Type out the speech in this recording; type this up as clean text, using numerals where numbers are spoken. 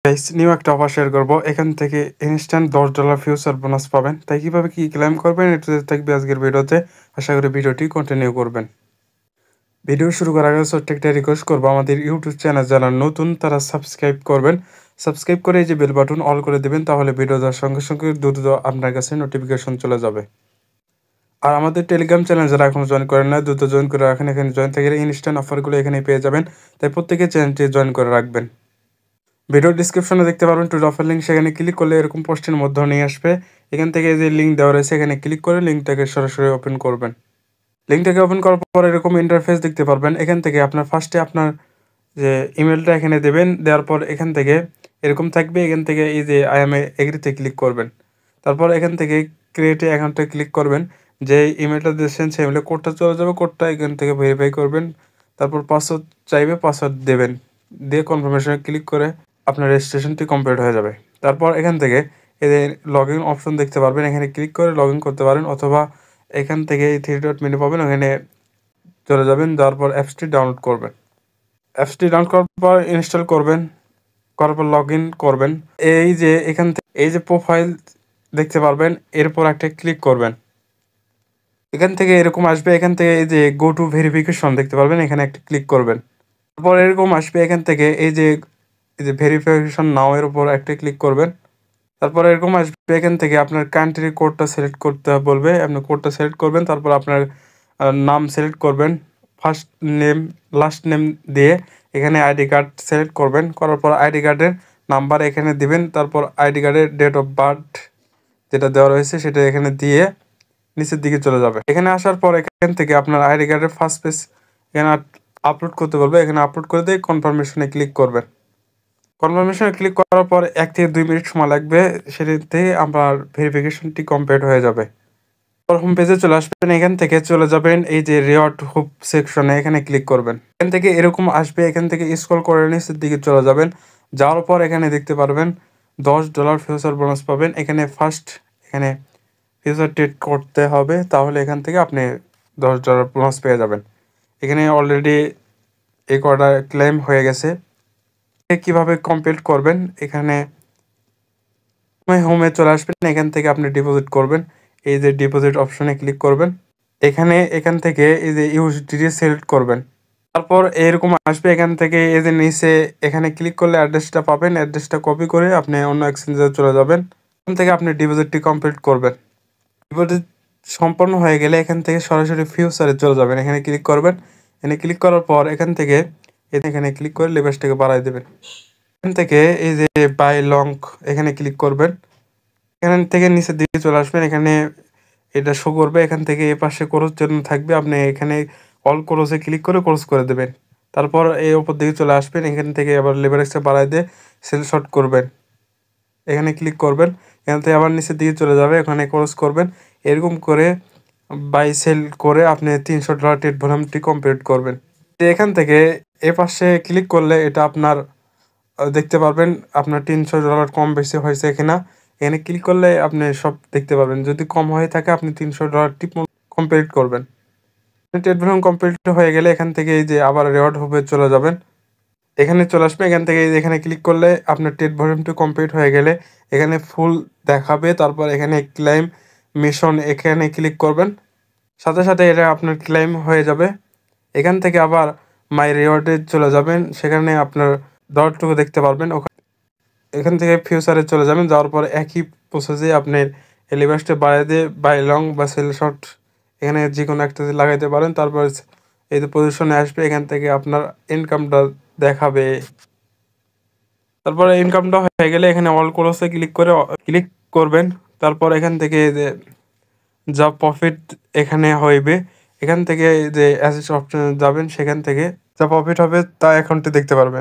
Guys new একটা offer share করবো। এখান থেকে ইনস্ট্যান্ট $10 ফিউচার বোনাস পাবেন। তাই কিভাবে কি ক্লেম করবেন এটা থাকবে আজকের ভিডিওতে। আশা করি ভিডিওটি কন্টিনিউ করবেন। ভিডিও শুরু করার আগে ছোট্ট একটা রিকোয়েস্ট করবো, আমাদের ইউটিউব চ্যানেল যারা নতুন তারা সাবস্ক্রাইব করবেন। সাবস্ক্রাইব করে এই যে বেল বাটন অল করে দেবেন, তাহলে ভিডিও দেওয়ার সঙ্গে সঙ্গে দ্রুত আপনার কাছে নোটিফিকেশন চলে যাবে। আর আমাদের টেলিগ্রাম চ্যানেল যারা এখনো জয়েন করেন না, দ্রুত জয়েন করে রাখেন। এখানে জয়েন থেকে ইনস্ট্যান্ট অফারগুলো এখানে পেয়ে যাবেন। তাই প্রত্যেকে চ্যানেলটি জয়েন করে রাখবেন। ভিডিও ডিসক্রিপশনে দেখতে পারবেন টু অফার লিঙ্ক, সেখানে ক্লিক করলে এরকম পোস্টের মধ্যে নিয়ে আসবে। এখান থেকে যে লিঙ্ক দেওয়া রয়েছে এখানে ক্লিক করে লিঙ্কটাকে সরাসরি ওপেন করবেন। লিঙ্কটাকে ওপেন করার পর এরকম ইন্টারফেস দেখতে পারবেন। এখান থেকে আপনার ফার্স্টে আপনার যে ইমেলটা এখানে দেবেন, দেওয়ার পর এখান থেকে এরকম থাকবে। এখান থেকে এই যে আই এম এগ্রিতে ক্লিক করবেন। তারপর এখান থেকে ক্রিয়েট অ্যাকাউন্টে ক্লিক করবেন। যে ইমেলটা দিয়েছেন সেই ইমেলে কোডটা চলে যাবে, কোডটা এখান থেকে ভেরিফাই করবেন। তারপর পাসওয়ার্ড চাইবে, পাসওয়ার্ড দেবেন, দিয়ে কনফার্মেশনে ক্লিক করে আপনার রেজিস্ট্রেশনটি কমপ্লিট হয়ে যাবে। তারপর এখান থেকে এই যে লগ ইন অপশন দেখতে পারবেন, এখানে ক্লিক করে লগ ইন করতে পারেন, অথবা এখান থেকে এই 3 ডট মেনু পাবেন, ওখানে চলে যাবেন। যাওয়ার পর অ্যাপসটি ডাউনলোড করবেন। অ্যাপসটি ডাউনলোড করার পর ইনস্টল করবেন, করার পর লগ ইন করবেন। এই যে এখান থেকে এই যে প্রোফাইল দেখতে পারবেন, এরপর একটা ক্লিক করবেন। এখান থেকে এরকম আসবে। এখান থেকে এই যে গো টু ভেরিফিকেশন দেখতে পারবেন, এখানে একটা ক্লিক করবেন। তারপর এরকম আসবে। এখান থেকে এই যে ভেরিফিকেশন নাও এর উপর একটা ক্লিক করবেন। তারপর এরকম আসবে। এখান থেকে আপনার কান্ট্রি কোডটা সিলেক্ট করতে বলবে, আপনি কোডটা সিলেক্ট করবেন। তারপর আপনার নাম সিলেক্ট করবেন, ফার্স্ট নেম লাস্ট নেম দিয়ে এখানে আইডি কার্ড সিলেক্ট করবেন। করার পর আইডি কার্ডের নাম্বার এখানে দিবেন। তারপর আইডি কার্ডের ডেট অফ বার্থ যেটা দেওয়া রয়েছে সেটা এখানে দিয়ে নিচের দিকে চলে যাবে। এখানে আসার পর এখান থেকে আপনার আইডি কার্ডের ফার্স্ট পেজ এখানে আপলোড করতে বলবে, এখানে আপলোড করে দিয়ে কনফার্মেশনে ক্লিক করবেন। কনফার্মেশনে ক্লিক করার পর 1 থেকে 2 মিনিট সময় লাগবে, সেটাতে আপনার ভেরিফিকেশনটি কমপ্লিট হয়ে যাবে। হোম পেজে চলে আসবেন। এখান থেকে চলে যাবেন এই যে রিওয়ার্ড হুপ সেকশনে, এখানে ক্লিক করবেন। এখান থেকে এরকম আসবে। এখান থেকে স্ক্রল করে নিচের দিকে চলে যাবেন। যাওয়ার পর এখানে দেখতে পারবেন $10 ফিউচার বোনাস পাবেন। এখানে ফার্স্ট এখানে ফিউচার ট্রেড করতে হবে, তাহলে এখান থেকে আপনি $10 বোনাস পেয়ে যাবেন। এখানে অলরেডি এই কটা ক্লেম হয়ে গেছে। কিভাবে কমপ্লিট করবেন, এখানে হোমে চলে আসবেন। এখান থেকে আপনি ডিপোজিট করবেন। এই যে ডিপোজিট অপশনে ক্লিক করবেন। এখান থেকে এই যে ইউএসডিটি সিলেক্ট করবেন। তারপর এরকম আসবে। এখান থেকে এই যে নিচে এখানে ক্লিক করলে অ্যাড্রেসটা পাবেন, অ্যাড্রেসটা কপি করে আপনি অন্য এক্সচেঞ্জে চলে যাবেন। এখান থেকে আপনি ডিপোজিটটি কমপ্লিট করবেন। ডিপোজিট সম্পন্ন হয়ে গেলে এখান থেকে সরাসরি ফিউচারে চলে যাবেন, এখানে ক্লিক করবেন। এখানে ক্লিক করার পর এখান থেকে এখানে ক্লিক করে লেভেলটাকে বাড়াই দেবেন। এখান থেকে এই যে বাই লং এখানে ক্লিক করবেন। এখান থেকে নিচের দিকে চলে আসবেন। এখানে এটা শো করবে। এখান থেকে এ পাশে ক্রস জন্য থাকবে, আপনি এখানে অল ক্রসে ক্লিক করে ক্রস করে দেবেন। তারপর এই ওপর দিকে চলে আসবেন। এখান থেকে আবার লেভারেজটা বাড়াই দিয়ে সেল শর্ট করবেন, এখানে ক্লিক করবেন। এখান থেকে আবার নিচের দিকে চলে যাবে, এখানে ক্রস করবেন। এরকম করে বাই সেল করে আপনি $300 ট্রেড ভলিউমটি কমপ্লিট করবেন। এখান থেকে এ পাশে ক্লিক করলে এটা আপনার দেখতে পারবেন আপনার $300 কম বেশি হয়েছে কিনা। এখানে ক্লিক করলে আপনি সব দেখতে পারবেন। যদি কম হয়ে থাকে আপনি $300টি কমপ্লিট করবেন। ট্রেড ভলিউম কমপ্লিট হয়ে গেলে এখান থেকে এই যে আবার রিওয়ার্ড হবে চলে যাবেন, এখানে চলে আসবে। এখান থেকে এখানে ক্লিক করলে আপনার ট্রেড ভলিউমটি কমপ্লিট হয়ে গেলে এখানে ফুল দেখাবে। তারপর এখানে ক্লেম মিশন এখানে ক্লিক করবেন, সাথে সাথে এটা আপনার ক্লেম হয়ে যাবে। এখান থেকে আবার মাই রিওয়ার্ডে চলে যাবেন, সেখানে আপনার ডটটুকু দেখতে পারবেন। এখান থেকে ফিউচারে চলে যাবেন। যাওয়ার পর একই প্রসেসে আপনার এলিভেস্টে বাড়িয়ে দিয়ে বাই লং বা সেল শর্ট এখানে যে কোনো একটা লাগাইতে পারেন। তারপর এই যে পজিশনে আসবে, এখান থেকে আপনার ইনকামটা দেখাবে। তারপরে ইনকামটা হয়ে গেলে এখানে অল ক্রসে ক্লিক করবেন। তারপর এখান থেকে যে যা প্রফিট এখানে হইবে, এখান থেকে যে অ্যাসেট অপশনে যাবেন, সেখান থেকে যা প্রফিট হবে তা অ্যাকাউন্টে দেখতে পারবেন।